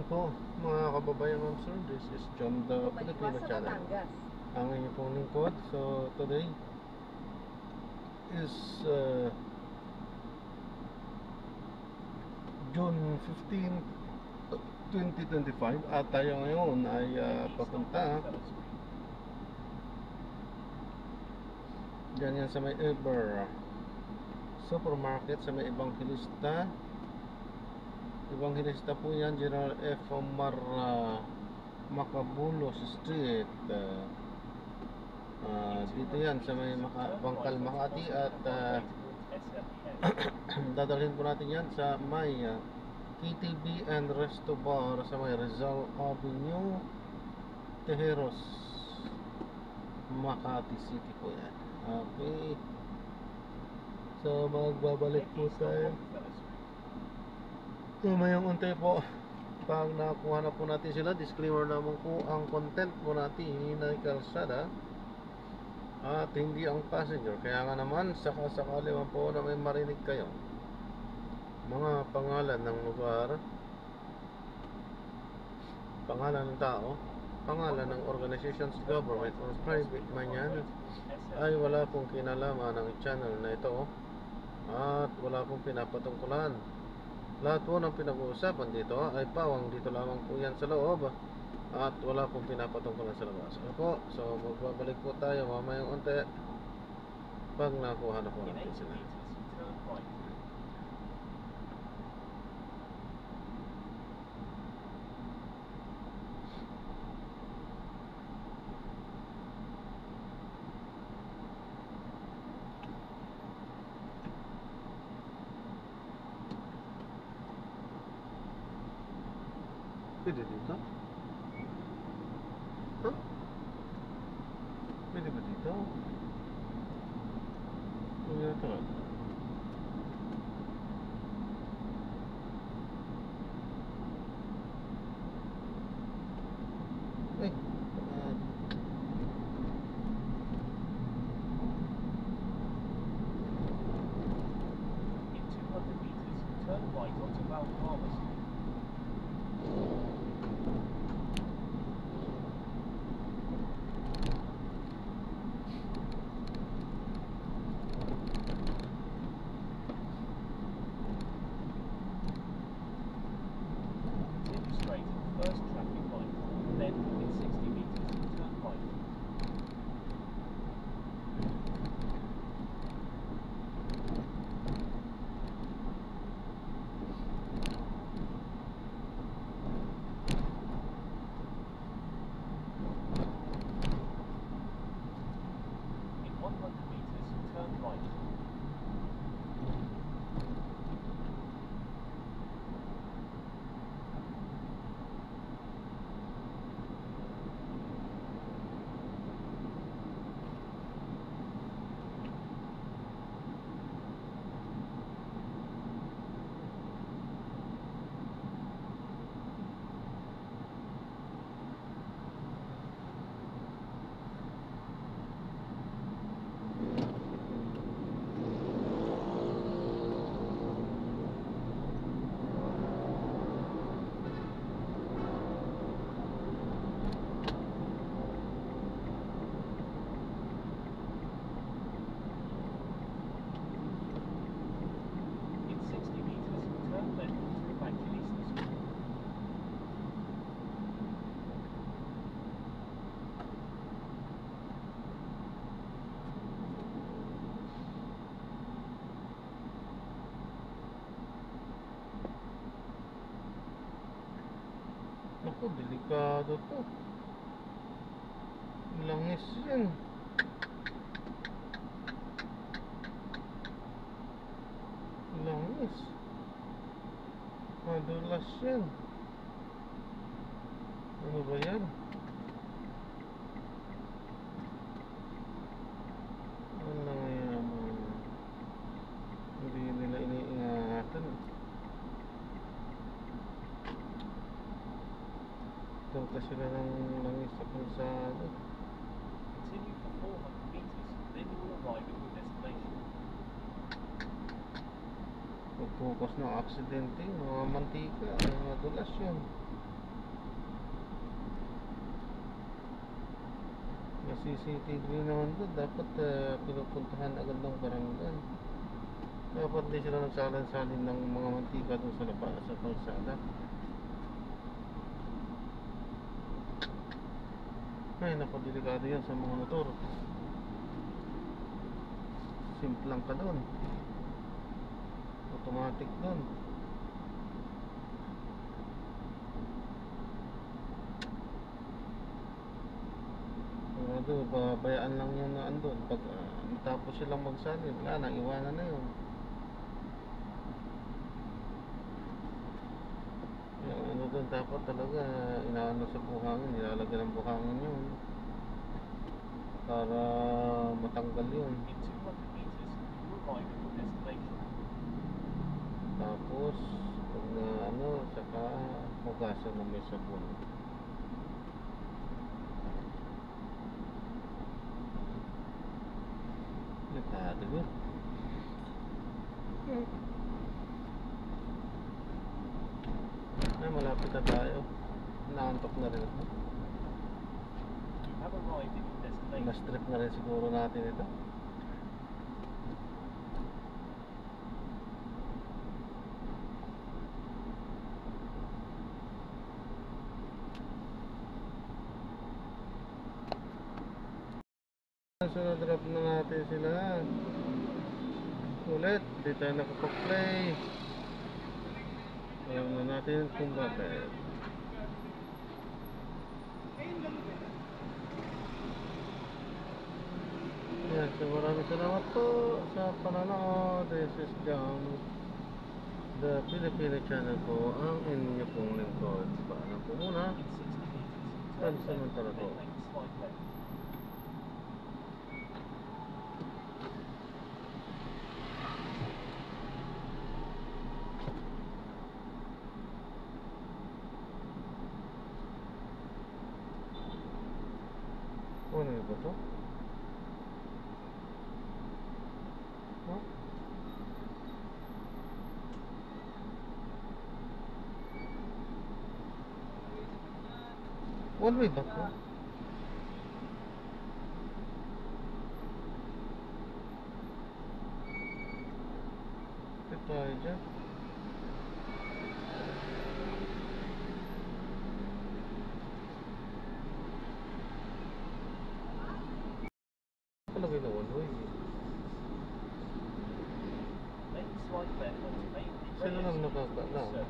po mga kababayan, ma'am sir. This is John the Filipino channel. Ang inyong pong lingkod. So today is June 15, 2025 at tayo ngayon ay papunta ganyan sa may Ever Supermarket sa may Evangelista po yan, General F. Omar Macabulos Street. Dito yan sa may Bangkal, Makati. At dadalhin po natin yan sa may KTV and Resto Bar sa may Rizal Avenue, Tejeros, Makati City po yan. Okay, so magbabalik po tayo mayang unti po. Pag nakuha na po natin sila, disclaimer naman po, ang content po natin ay kalsada at hindi ang passenger. Kaya nga naman, sakasakali man po na may marinig kayo mga pangalan ng lugar, pangalan ng tao, pangalan ng organizations, government or private man yan, ay wala pong kinalaman ng channel na ito at wala pong pinapatungkulan. Lahat po ng pinag-uusapan dito ay pawang dito lamang po yan sa loob at wala pong pinapatungkulan sa labas. Ano po? So magbabalik po tayo mamayang unti pag nakuha na po natin sila. Pwede dito? Huh? Pwede ba dito? Ano yata ka? Ay! In 200 meters, turn right onto Valderrama Street. First traffic light, then in 60 meters, turn right. In 100 meters, turn right. Naku, delikado to. Langis yan. Langis. Madulas yan. Ano ba yan? Ano nga yan? Hindi nila iniingatan. Tawta sila ng langis sa kalsada. Continue for 400 meters, then you will arrive at your destination. Pagpukas ng aksidente, mga mantika, mga dulas yan. Sa CCTV naman doon, dapat pinupuntahan agad ng barangay. Dapat di sila nagsalin-salin ng mga mantika doon sa labas, sa kalsada. Ay, naku, delikado yan sa mga motor. Simplang ka doon. Automatic doon. Babayaan lang yun na andun. Pag natapos silang magsalin, wala na, iwanan na yun. Yung ano doon, dapat talaga inaano sa buhangin, nilalagyan ng buhangin yun para matanggal yun. In 200 meters, you arrive at your destination. Tapos pag na ano, saka hugasan na may sabon. Delikado yun. Ay, malapit na tayo. Naantok na rin ako. You have arrived at your destination. Last trip na rin siguro natin ito. So na-drop na natin sila ulit. Di tayo nakapag-play. Alam na natin kung bakit. Yan, so maraming salamat po sa pananood. This is John, the Filipino channel po, ang inyo pong lingkod. Paalam po muna. In 60 meters, turn Pansamantala left, po. then make a slight left. Ano ba ito? Huh? One way ba ito? Ito tayo dyan. Palagay na one way. Make a slight left onto Main Street. Sila lang nakakaalam.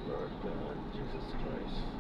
Lord God, Jesus Christ.